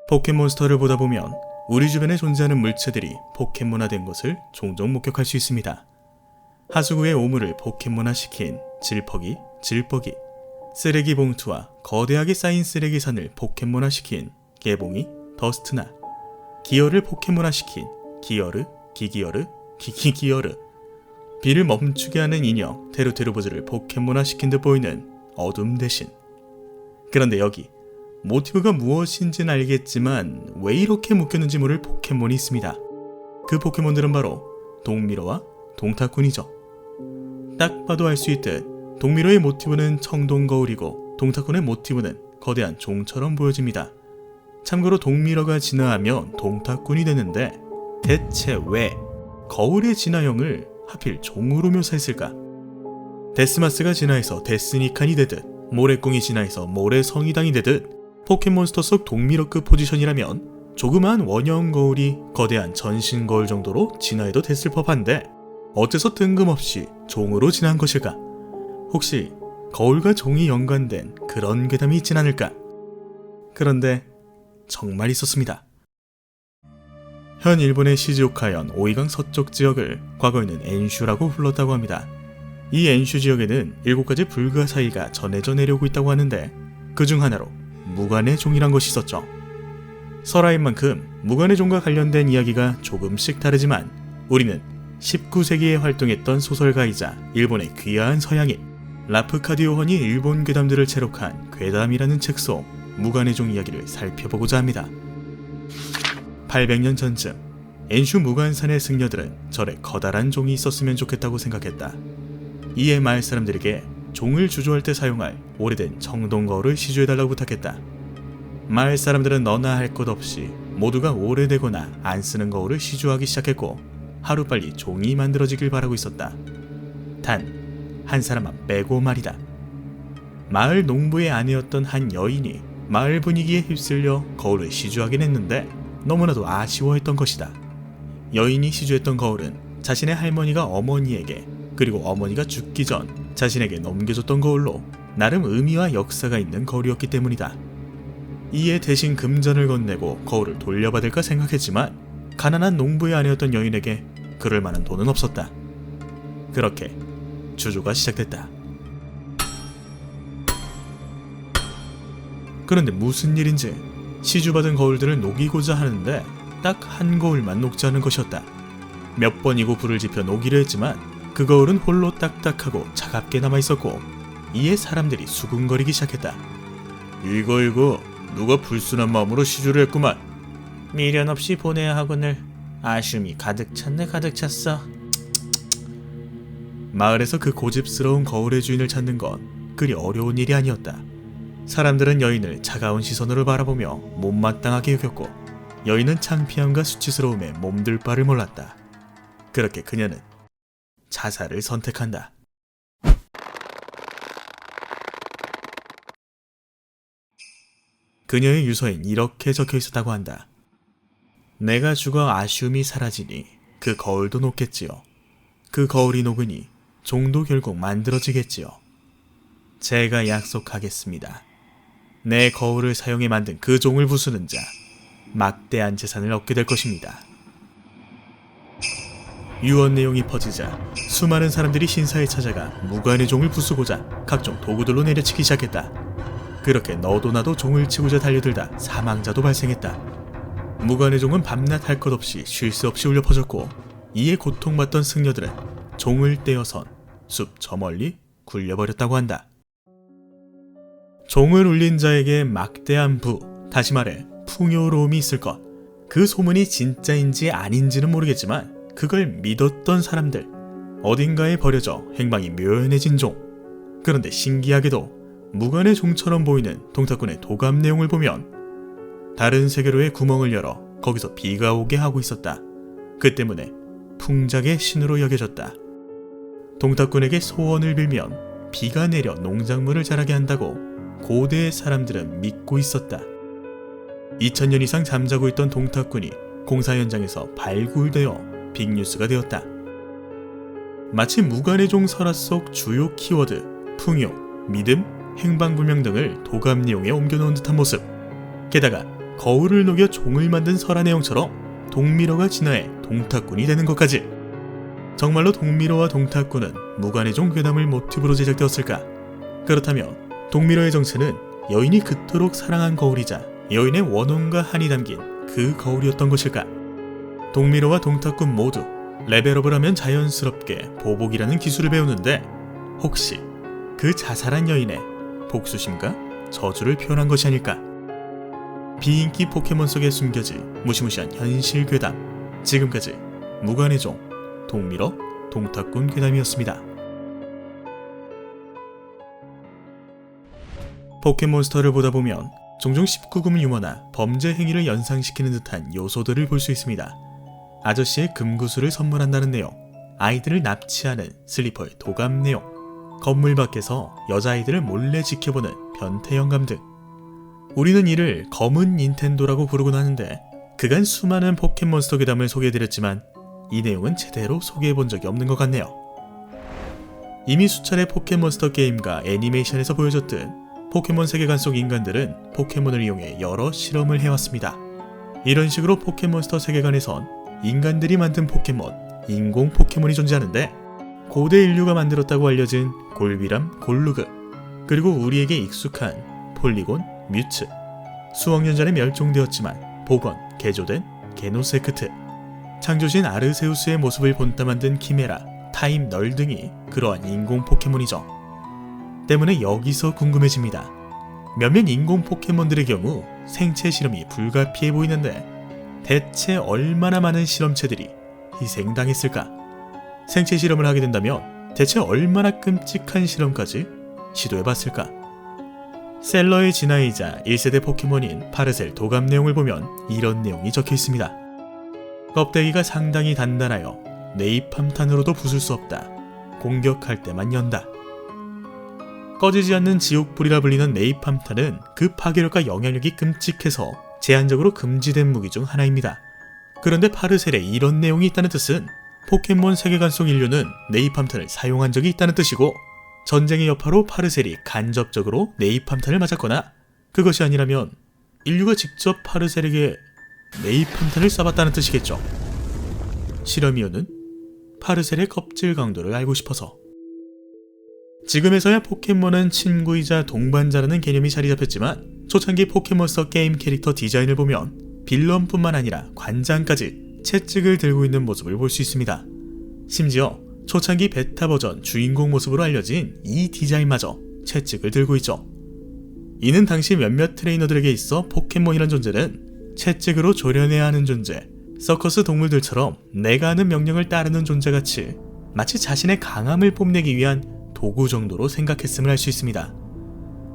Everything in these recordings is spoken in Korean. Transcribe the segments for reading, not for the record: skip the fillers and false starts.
포켓몬스터를 보다 보면 우리 주변에 존재하는 물체들이 포켓몬화된 것을 종종 목격할 수 있습니다. 하수구의 오물을 포켓몬화시킨 질퍽이, 질퍽이, 쓰레기 봉투와 거대하게 쌓인 쓰레기산을 포켓몬화시킨 개봉이, 더스트나, 기어를 포켓몬화시킨 기어르, 기기어르, 기기기어르, 비를 멈추게 하는 인형 테루테루보즈를 포켓몬화시킨 듯 보이는 어둠 대신. 그런데 여기 모티브가 무엇인지는 알겠지만 왜 이렇게 묶였는지 모를 포켓몬이 있습니다. 그 포켓몬들은 바로 동미러와 동타꾼이죠. 딱 봐도 알 수 있듯 동미러의 모티브는 청동거울이고 동타꾼의 모티브는 거대한 종처럼 보여집니다. 참고로 동미러가 진화하면 동타꾼이 되는데 대체 왜 거울의 진화형을 하필 종으로 묘사했을까? 데스마스가 진화해서 데스니칸이 되듯 모래꽁이 진화해서 모래성이당이 되듯 포켓몬스터 속 동미러급 포지션이라면 조그마한 원형 거울이 거대한 전신 거울 정도로 진화해도 됐을 법한데 어째서 뜬금없이 종으로 진화한 것일까? 혹시 거울과 종이 연관된 그런 괴담이 있진 않을까? 그런데 정말 있었습니다. 현 일본의 시즈오카현 오이강 서쪽 지역을 과거에는 엔슈라고 불렀다고 합니다. 이 엔슈 지역에는 7가지 불가사의가 전해져 내려오고 있다고 하는데 그중 하나로 무관의 종이란 것이 있었죠. 설화인 만큼 무관의 종과 관련된 이야기가 조금씩 다르지만 우리는 19세기에 활동했던 소설가이자 일본의 귀화한 서양인 라프카디오헌이 일본 괴담들을 채록한 괴담이라는 책 속 무관의 종 이야기를 살펴보고자 합니다. 800년 전쯤 엔슈 무관산의 승려들은 절에 커다란 종이 있었으면 좋겠다고 생각했다. 이에 마을 사람들에게 종을 주조할 때 사용할 오래된 청동거울을 시주해달라고 부탁했다. 마을 사람들은 너나 할 것 없이 모두가 오래되거나 안 쓰는 거울을 시주하기 시작했고 하루빨리 종이 만들어지길 바라고 있었다. 단 한 사람만 빼고 말이다. 마을 농부의 아내였던 한 여인이 마을 분위기에 휩쓸려 거울을 시주하긴 했는데 너무나도 아쉬워했던 것이다. 여인이 시주했던 거울은 자신의 할머니가 어머니에게 그리고 어머니가 죽기 전 자신에게 넘겨줬던 거울로 나름 의미와 역사가 있는 거울이었기 때문이다. 이에 대신 금전을 건네고 거울을 돌려받을까 생각했지만 가난한 농부의 아내였던 여인에게 그럴 만한 돈은 없었다. 그렇게 주조가 시작됐다. 그런데 무슨 일인지 시주받은 거울들을 녹이고자 하는데 딱 한 거울만 녹지 않은 것이었다. 몇 번이고 불을 지펴 녹이려 했지만 그 거울은 홀로 딱딱하고 차갑게 남아있었고 이에 사람들이 수군거리기 시작했다. 이거 누가 불순한 마음으로 시주를 했구만. 미련 없이 보내야 하거늘 아쉬움이 가득 찼네 가득 찼어. 마을에서 그 고집스러운 거울의 주인을 찾는 건 그리 어려운 일이 아니었다. 사람들은 여인을 차가운 시선으로 바라보며 못마땅하게 여겼고 여인은 창피함과 수치스러움에 몸둘 바를 몰랐다. 그렇게 그녀는 자살을 선택한다. 그녀의 유서엔 이렇게 적혀 있었다고 한다. 내가 죽어 아쉬움이 사라지니 그 거울도 녹겠지요. 그 거울이 녹으니 종도 결국 만들어지겠지요. 제가 약속하겠습니다. 내 거울을 사용해 만든 그 종을 부수는 자, 막대한 재산을 얻게 될 것입니다. 유언 내용이 퍼지자 수많은 사람들이 신사에 찾아가 무관의 종을 부수고자 각종 도구들로 내려치기 시작했다. 그렇게 너도 나도 종을 치고자 달려들다 사망자도 발생했다. 무관의 종은 밤낮 할 것 없이 쉴 새 없이 울려 퍼졌고 이에 고통받던 승려들은 종을 떼어선 숲 저 멀리 굴려버렸다고 한다. 종을 울린 자에게 막대한 부, 다시 말해 풍요로움이 있을 것. 그 소문이 진짜인지 아닌지는 모르겠지만 그걸 믿었던 사람들, 어딘가에 버려져 행방이 묘연해진 종. 그런데 신기하게도 무관의 종처럼 보이는 동타꾼의 도감 내용을 보면 다른 세계로의 구멍을 열어 거기서 비가 오게 하고 있었다. 그 때문에 풍작의 신으로 여겨졌다. 동타꾼에게 소원을 빌면 비가 내려 농작물을 자라게 한다고 고대의 사람들은 믿고 있었다. 2000년 이상 잠자고 있던 동타꾼이 공사 현장에서 발굴되어 빅뉴스가 되었다. 마치 무관의 종 설화 속 주요 키워드, 풍요, 믿음, 행방불명 등을 도감 내용에 옮겨놓은 듯한 모습. 게다가 거울을 녹여 종을 만든 설화내용처럼 동미러가 진화해 동탁꾼이 되는 것까지. 정말로 동미러와 동탁꾼은 무관의 종 괴담을 모티브로 제작되었을까? 그렇다면 동미러의 정체는 여인이 그토록 사랑한 거울이자 여인의 원혼과 한이 담긴 그 거울이었던 것일까? 동미러와 동탁꾼 모두 레벨업을 하면 자연스럽게 보복이라는 기술을 배우는데 혹시 그 자살한 여인의 복수심과 저주를 표현한 것이 아닐까? 비인기 포켓몬 속에 숨겨진 무시무시한 현실 괴담. 지금까지 무관의 종 동미러 동탁꾼 괴담이었습니다. 포켓몬스터를 보다 보면 종종 19금 유머나 범죄 행위를 연상시키는 듯한 요소들을 볼 수 있습니다. 아저씨의 금구슬을 선물한다는 내용, 아이들을 납치하는 슬리퍼의 도감 내용, 건물 밖에서 여자아이들을 몰래 지켜보는 변태 영감 등. 우리는 이를 검은 닌텐도라고 부르곤 하는데 그간 수많은 포켓몬스터 괴담을 소개해드렸지만 이 내용은 제대로 소개해본 적이 없는 것 같네요. 이미 수차례 포켓몬스터 게임과 애니메이션에서 보여줬듯 포켓몬 세계관 속 인간들은 포켓몬을 이용해 여러 실험을 해왔습니다. 이런 식으로 포켓몬스터 세계관에선 인간들이 만든 포켓몬, 인공 포켓몬이 존재하는데 고대 인류가 만들었다고 알려진 골비람, 골루그, 그리고 우리에게 익숙한 폴리곤, 뮤츠, 수억 년 전에 멸종되었지만 복원, 개조된 게노세크트, 창조신 아르세우스의 모습을 본따 만든 키메라, 타임 널 등이 그러한 인공 포켓몬이죠. 때문에 여기서 궁금해집니다. 몇몇 인공 포켓몬들의 경우 생체 실험이 불가피해 보이는데 대체 얼마나 많은 실험체들이 희생당했을까? 생체 실험을 하게 된다면 대체 얼마나 끔찍한 실험까지 시도해봤을까? 셀러의 진화이자 1세대 포켓몬인 파르셀 도감 내용을 보면 이런 내용이 적혀있습니다. 껍데기가 상당히 단단하여 네잎함탄으로도 부술 수 없다. 공격할 때만 연다. 꺼지지 않는 지옥불이라 불리는 네잎함탄은 그 파괴력과 영향력이 끔찍해서 제한적으로 금지된 무기 중 하나입니다. 그런데 파르셀에 이런 내용이 있다는 뜻은 포켓몬 세계관 속 인류는 네잎함탄을 사용한 적이 있다는 뜻이고 전쟁의 여파로 파르셀이 간접적으로 네잎함탄을 맞았거나 그것이 아니라면 인류가 직접 파르셀에게 네잎함탄을 쏴봤다는 뜻이겠죠. 실험 이유는 파르셀의 껍질 강도를 알고 싶어서. 지금에서야 포켓몬은 친구이자 동반자라는 개념이 자리 잡혔지만 초창기 포켓몬스터 게임 캐릭터 디자인을 보면 빌런뿐만 아니라 관장까지 채찍을 들고 있는 모습을 볼 수 있습니다. 심지어 초창기 베타 버전 주인공 모습으로 알려진 이 디자인마저 채찍을 들고 있죠. 이는 당시 몇몇 트레이너들에게 있어 포켓몬이란 존재는 채찍으로 조련해야 하는 존재, 서커스 동물들처럼 내가 하는 명령을 따르는 존재같이 마치 자신의 강함을 뽐내기 위한 도구 정도로 생각했음을 알 수 있습니다.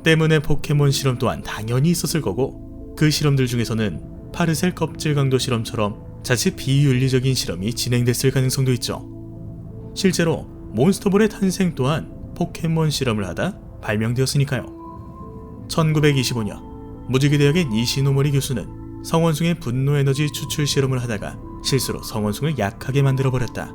때문에 포켓몬 실험 또한 당연히 있었을 거고 그 실험들 중에서는 파르셀 껍질 강도 실험처럼 자칫 비윤리적인 실험이 진행됐을 가능성도 있죠. 실제로 몬스터볼의 탄생 또한 포켓몬 실험을 하다 발명되었으니까요. 1925년 무지개대학의 니시노모리 교수는 성원숭의 분노에너지 추출 실험을 하다가 실수로 성원숭을 약하게 만들어버렸다.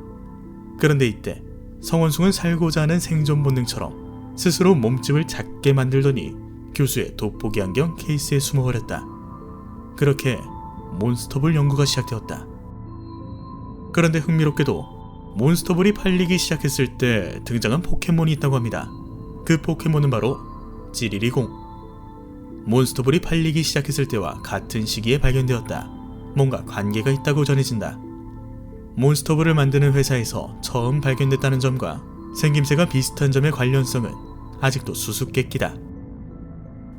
그런데 이때 성원숭은 살고자 하는 생존 본능처럼 스스로 몸집을 작게 만들더니 교수의 돋보기 안경 케이스에 숨어버렸다. 그렇게 몬스터볼 연구가 시작되었다. 그런데 흥미롭게도 몬스터볼이 팔리기 시작했을 때 등장한 포켓몬이 있다고 합니다. 그 포켓몬은 바로 찌리리공. 몬스터볼이 팔리기 시작했을 때와 같은 시기에 발견되었다. 뭔가 관계가 있다고 전해진다. 몬스터볼을 만드는 회사에서 처음 발견됐다는 점과 생김새가 비슷한 점의 관련성은 아직도 수수께끼다.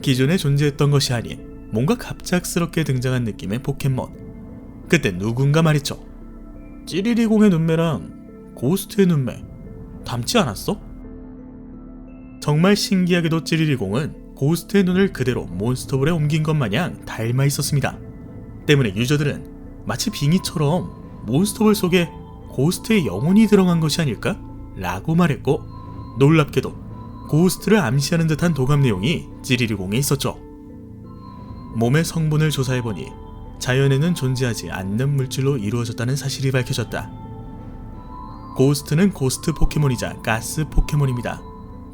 기존에 존재했던 것이 아닌 뭔가 갑작스럽게 등장한 느낌의 포켓몬. 그때 누군가 말했죠. 찌리리공의 눈매랑 고스트의 눈매 닮지 않았어? 정말 신기하게도 찌리리공은 고스트의 눈을 그대로 몬스터볼에 옮긴 것 마냥 닮아 있었습니다. 때문에 유저들은 마치 빙의처럼 몬스터볼 속에 고스트의 영혼이 들어간 것이 아닐까? 라고 말했고 놀랍게도 고스트를 암시하는 듯한 도감 내용이 찌리리공에 있었죠. 몸의 성분을 조사해보니 자연에는 존재하지 않는 물질로 이루어졌다는 사실이 밝혀졌다. 고스트는 고스트 포켓몬이자 가스 포켓몬입니다.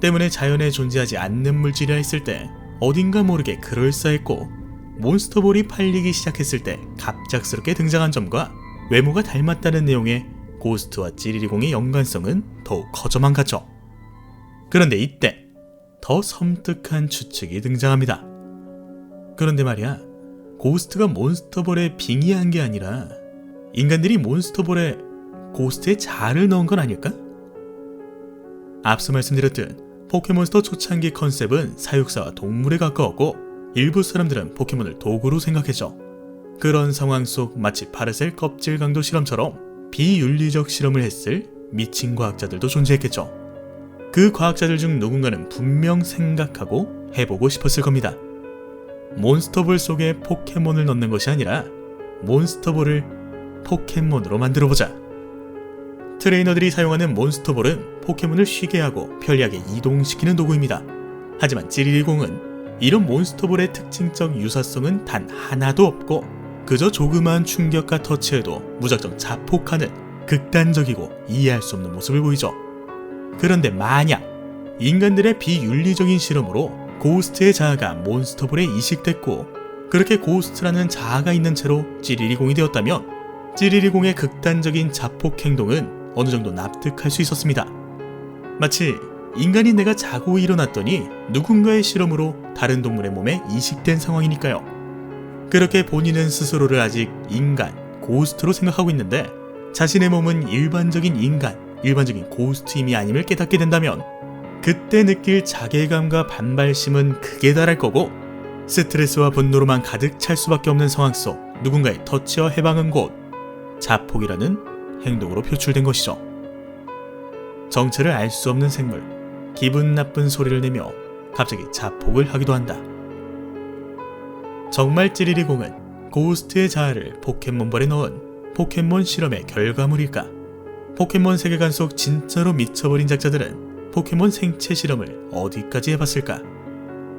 때문에 자연에 존재하지 않는 물질이라 했을 때 어딘가 모르게 그럴싸했고 몬스터볼이 팔리기 시작했을 때 갑작스럽게 등장한 점과 외모가 닮았다는 내용의 고스트와 찌리리공의 연관성은 더욱 커져만 갔죠. 그런데 이때 더 섬뜩한 추측이 등장합니다. 그런데 말이야, 고스트가 몬스터볼에 빙의한 게 아니라 인간들이 몬스터볼에 고스트의 자아를 넣은 건 아닐까? 앞서 말씀드렸듯 포켓몬스터 초창기 컨셉은 사육사와 동물에 가까웠고 일부 사람들은 포켓몬을 도구로 생각했죠. 그런 상황 속 마치 파르셀 껍질 강도 실험처럼 비윤리적 실험을 했을 미친 과학자들도 존재했겠죠. 그 과학자들 중 누군가는 분명 생각하고 해보고 싶었을 겁니다. 몬스터볼 속에 포켓몬을 넣는 것이 아니라 몬스터볼을 포켓몬으로 만들어보자. 트레이너들이 사용하는 몬스터볼은 포켓몬을 쉬게 하고 편리하게 이동시키는 도구입니다. 하지만 찌리리공은 이런 몬스터볼의 특징적 유사성은 단 하나도 없고 그저 조그마한 충격과 터치에도 무작정 자폭하는 극단적이고 이해할 수 없는 모습을 보이죠. 그런데 만약 인간들의 비윤리적인 실험으로 고스트의 자아가 몬스터볼에 이식됐고 그렇게 고스트라는 자아가 있는 채로 찌리리공이 되었다면 찌리리공의 극단적인 자폭 행동은 어느 정도 납득할 수 있었습니다. 마치 인간인 내가 자고 일어났더니 누군가의 실험으로 다른 동물의 몸에 이식된 상황이니까요. 그렇게 본인은 스스로를 아직 인간, 고스트로 생각하고 있는데 자신의 몸은 일반적인 인간, 일반적인 고스트임이 아님을 깨닫게 된다면 그때 느낄 자괴감과 반발심은 극에 달할 거고 스트레스와 분노로만 가득 찰 수밖에 없는 상황 속 누군가의 터치와 해방은 곧 자폭이라는 행동으로 표출된 것이죠. 정체를 알 수 없는 생물, 기분 나쁜 소리를 내며 갑자기 자폭을 하기도 한다. 정말 찌리리공은 고스트의 자아를 포켓몬볼에 넣은 포켓몬 실험의 결과물일까? 포켓몬 세계관 속 진짜로 미쳐버린 작자들은 포켓몬 생체 실험을 어디까지 해봤을까?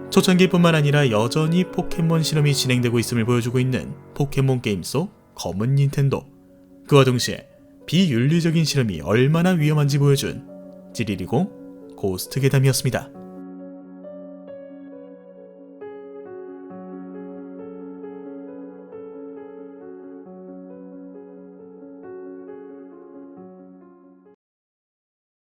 초창기뿐만 아니라 여전히 포켓몬 실험이 진행되고 있음을 보여주고 있는 포켓몬 게임 속 검은 닌텐도, 그와 동시에 비윤리적인 실험이 얼마나 위험한지 보여준 찌리리공 고스트 괴담이었습니다.